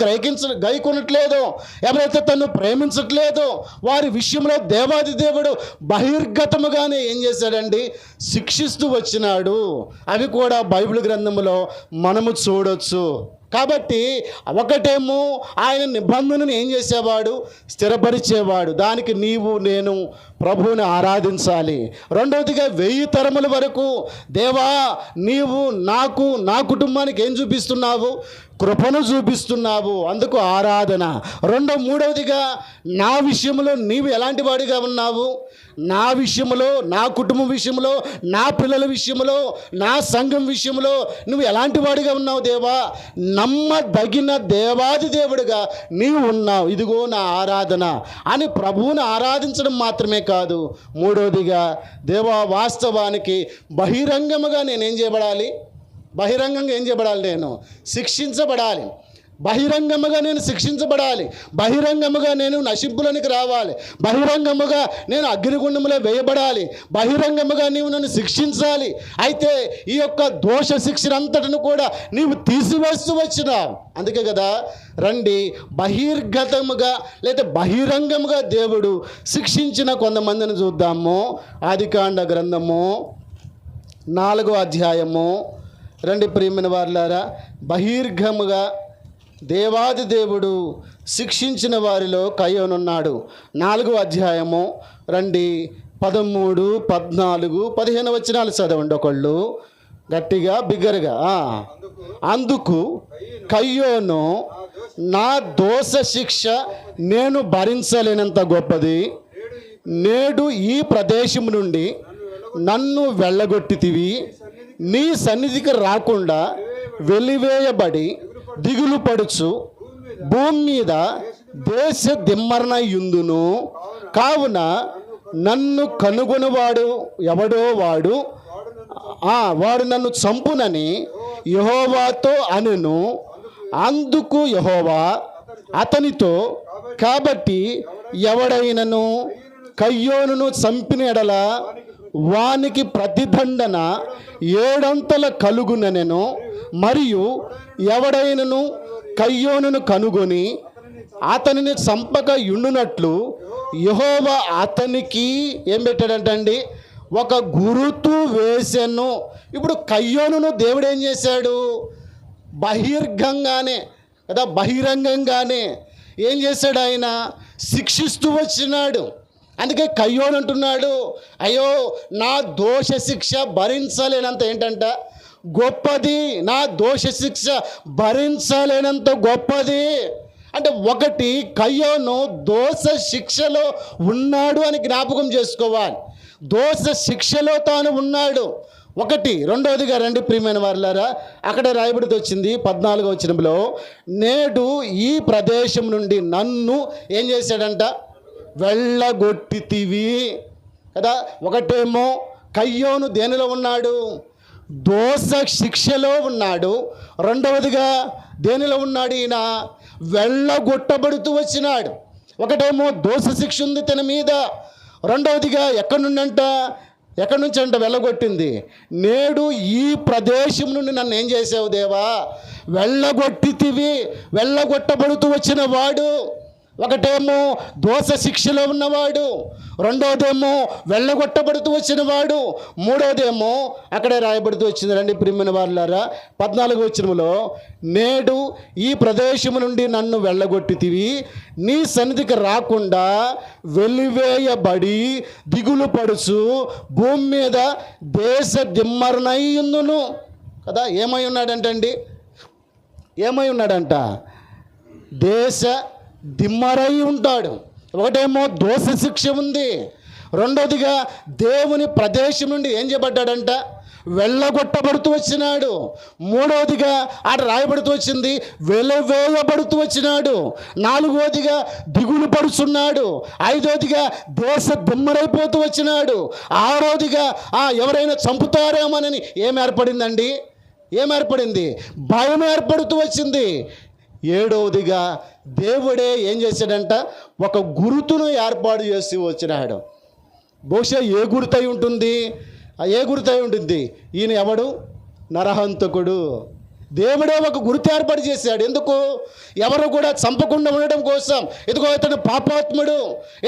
[SPEAKER 2] గైకొనట్లేదో, ఎవరైతే తను ప్రేమించట్లేదో వారి విషయంలో దేవాది దేవుడు బహిర్గతముగానే ఏం చేశాడండి? శిక్షిస్తూ వచ్చినాడు. అవి కూడా బైబిల్ గ్రంథంలో మనము చూడొచ్చు. కాబట్టి ఒకటేమో ఆయన నిబంధనను ఏం చేసేవాడు? స్థిరపరిచేవాడు. దానికి నీవు నేను ప్రభువుని ఆరాధించాలి. రెండవదిగా 1000 తరముల వరకు దేవా నీవు నాకు, నా కుటుంబానికి ఏం చూపిస్తున్నావు? కృపను చూపిస్తున్నావు, అందుకు ఆరాధన. మూడవదిగా నా విషయంలో నీవు ఎలాంటి వాడిగా ఉన్నావు? నా విషయంలో, నా కుటుంబం విషయంలో, నా పిల్లల విషయంలో, నా సంఘం విషయంలో నువ్వు ఎలాంటి వాడిగా ఉన్నావు దేవా? నమ్మదగిన దేవాది దేవుడిగా నీవు ఉన్నావు. ఇదిగో నా ఆరాధన అని ప్రభువుని ఆరాధించడం మాత్రమే కాదు, మూడవదిగా దేవా వాస్తవానికి బహిరంగముగా నేనేం చేయబడాలి? బహిరంగంగా ఏం చేయబడాలి? నేను శిక్షించబడాలి. బహిరంగముగా నేను శిక్షించబడాలి. బహిరంగముగా నేను నశింపులోనికి రావాలి. బహిరంగముగా నేను అగ్నిగుండంలో వేయబడాలి. బహిరంగముగా నీవు నన్ను శిక్షించాలి. అయితే ఈ యొక్క దోష శిక్షణ అంతటిని కూడా నీవు తీసివేస్తూ వచ్చినావు. అందుకే కదా రండి బహిర్గతముగా లేదా బహిరంగముగా దేవుడు శిక్షించిన కొంతమందిని చూద్దాము. ఆదికాండ గ్రంథము 4వ అధ్యాయము. రండి ప్రియమైన వారులారా, బహిర్గముగా దేవాది దేవుడు శిక్షించిన వారిలో కయ్యోనున్నాడు. 4వ అధ్యాయము రండి 13, 14, 15 వచనాలు చదవండి ఒకళ్ళు గట్టిగా బిగ్గరగా. అందుకు కయ్యోను, నా దోష శిక్ష నేను భరించలేనంత గొప్పది. నేడు ఈ ప్రదేశం నుండి నన్ను వెళ్ళగొట్టితివి. నీ సన్నిధికి రాకుండా వెలివేయబడి దిగులు పడుచు భూమి మీద దేశ దిమ్మరనయుందును. కావున నన్ను కనుగొనివాడు ఎవడో వాడు నన్ను చంపునని యెహోవాతో అనెను. అందుకు యెహోవా అతనితో, కాబట్టి ఎవడైనను కయ్యోనును చంపిన ఎడల వానికి ప్రతిదండన 7 అంతల కలుగుననెను. మరియు ఎవడైనను కయ్యోనును కనుగొని అతనిని చంపక యుండునట్లు యెహోవా అతనికి ఏం పెట్టాడంటండి, ఒక గురుతు వేసెను. ఇప్పుడు కయ్యోనును దేవుడు ఏం చేశాడు, బహిరంగంగానే ఏం చేశాడు, ఆయన శిక్షిస్తూ వచ్చినాడు. అందుకే కయ్యోను అంటున్నాడు, అయ్యో నా దోష శిక్ష భరించలేనంత ఏంటంట గొప్పది, నా దోష శిక్ష భరించలేనంత గొప్పది. అంటే ఒకటి, కయ్యోను దోష శిక్షలో ఉన్నాడు అని జ్ఞాపకం చేసుకోవాలి. దోష శిక్షలో తాను ఉన్నాడు ఒకటి. రెండవదిగా రండి ప్రియమైన వారులారా, అక్కడ రాయబడితే వచ్చింది 14వ వచనంలో, నేడు ఈ ప్రదేశం నుండి నన్ను ఏం చేశాడంట, వెళ్ళగొట్టితివి కదా. ఒకటేమో కయ్యోను దేనిలో ఉన్నాడు, దోష శిక్షలో ఉన్నాడు. రెండవదిగా దేనిలో ఉన్నాడు, ఈయన వెళ్ళగొట్టబడుతూ వచ్చినాడు. ఒకటేమో దోష శిక్ష ఉంది తన మీద, రెండవదిగా ఎక్కడి నుంచి అంట వెళ్ళగొట్టింది, నేడు ఈ ప్రదేశం నుండి నన్ను ఏం చేసావు దేవా, వెళ్ళగొట్టబడుతూ వచ్చిన వాడు. ఒకటేమో దోష శిక్షలో ఉన్నవాడు, రెండోదేమో వెళ్ళగొట్టబడుతూ వచ్చిన వాడు, మూడోదేమో అక్కడే రాయబడుతూ వచ్చింది. రండి ప్రియమైన వారులారా, 14వ వచనంలో, నేడు ఈ ప్రదేశము నుండి నన్ను వెళ్ళగొట్టితివి, నీ సన్నిధికి రాకుండా వెలివేయబడి దిగులు పడుచు భూమి మీద దేశ దిమ్మరనయ్యుందును కదా. ఏమై ఉన్నాడంట, దేశ దిమ్మరై ఉంటాడు. ఒకటేమో దోష శిక్ష ఉంది, రెండోదిగా దేవుని ప్రదేశం నుండి ఏం చేయబడ్డాడంట, వెళ్ళగొట్టబడుతూ వచ్చినాడు. మూడవదిగా ఆడ రాయబడుతూ వచ్చింది వెలవేయబడుతూ వచ్చినాడు. నాలుగవదిగా దిగులు పడుచున్నాడు. ఐదవదిగా దేశ దిమ్మరైపోతూ వచ్చినాడు. ఆరోదిగా ఎవరైనా చంపుతారేమోనని ఏమేర్పడింది, భయం ఏర్పడుతూ వచ్చింది. ఏడవదిగా దేవుడే ఏం చేశాడంట, ఒక గురుతును ఏర్పాటు చేసి వచ్చినాడు. బహుశా ఏ గుర్తై ఉంటుంది, ఈయన ఎవడు, నరహంతకుడు. దేవుడే ఒక గుర్తు ఏర్పాటు చేశాడు. ఎందుకు, ఎవరు కూడా చంపకుండా ఉండడం కోసం. ఇదిగో ఇతను పాపాత్ముడు,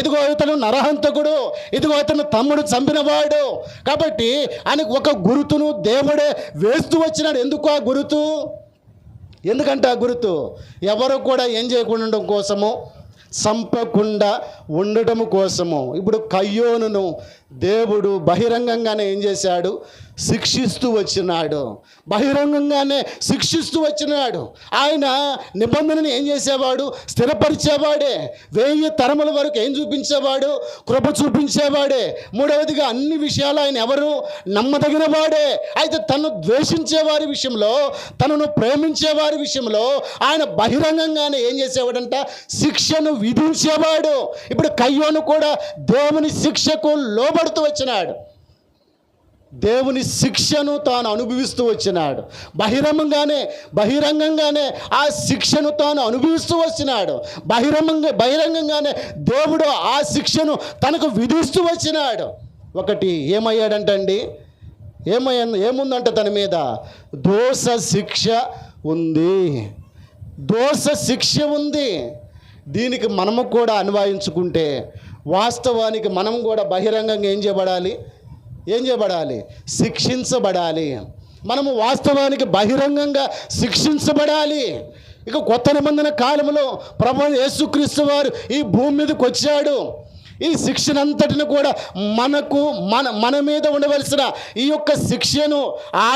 [SPEAKER 2] ఇదిగో ఇతను నరహంతకుడు, ఇదిగో ఇతను తమ్ముడు చంపినవాడు. కాబట్టి ఆయనకు ఒక గుర్తును దేవుడే వేస్తూ వచ్చినాడు. ఎందుకు ఆ గుర్తు, ఎందుకంటే ఆ గుర్తు ఎవరు కూడా ఏం చేయకుండా ఉండడం కోసము, చంపకుండా ఉండటం కోసము. ఇప్పుడు కయ్యోనును దేవుడు బహిరంగంగానే ఏం చేశాడు, శిక్షిస్తూ వచ్చినాడు. ఆయన నిబంధనని ఏం చేసేవాడు, స్థిరపరిచేవాడే. 1000 తరముల వరకు ఏం చూపించేవాడు, కృప చూపించేవాడే. మూడవదిగా అన్ని విషయాలు ఆయన ఎవరు, నమ్మదగిన వాడే. అయితే తను ద్వేషించే వారి విషయంలో, తనను ప్రేమించే వారి విషయంలో ఆయన బహిరంగంగానే ఏం చేసేవాడంట, శిక్షను విధించేవాడు. ఇప్పుడు కయ్యోను కూడా దేవుని శిక్షకు లోబడుతూ వచ్చినాడు. దేవుని శిక్షను తాను అనుభవిస్తూ వచ్చినాడు. బహిరంగంగానే ఆ శిక్షను తాను అనుభవిస్తూ వచ్చినాడు. బహిరంగంగానే దేవుడు ఆ శిక్షను తనకు విధిస్తూ వచ్చినాడు. ఒకటి ఏమయ్యాడంటండి, ఏముందంట తన మీద, దోష శిక్ష ఉంది. దీనికి మనము కూడా అన్వయించుకుంటే వాస్తవానికి మనం కూడా బహిరంగంగా ఏం చేయబడాలి, శిక్షించబడాలి. మనము వాస్తవానికి బహిరంగంగా శిక్షించబడాలి. ఇక కొత్త నిబంధన కాలంలో ప్రభువు యేసుక్రీస్తు వారు ఈ భూమి మీదకి వచ్చాడు. ఈ శిక్షనంతటిని కూడా మన మీద ఉండవలసిన ఈ యొక్క శిక్షను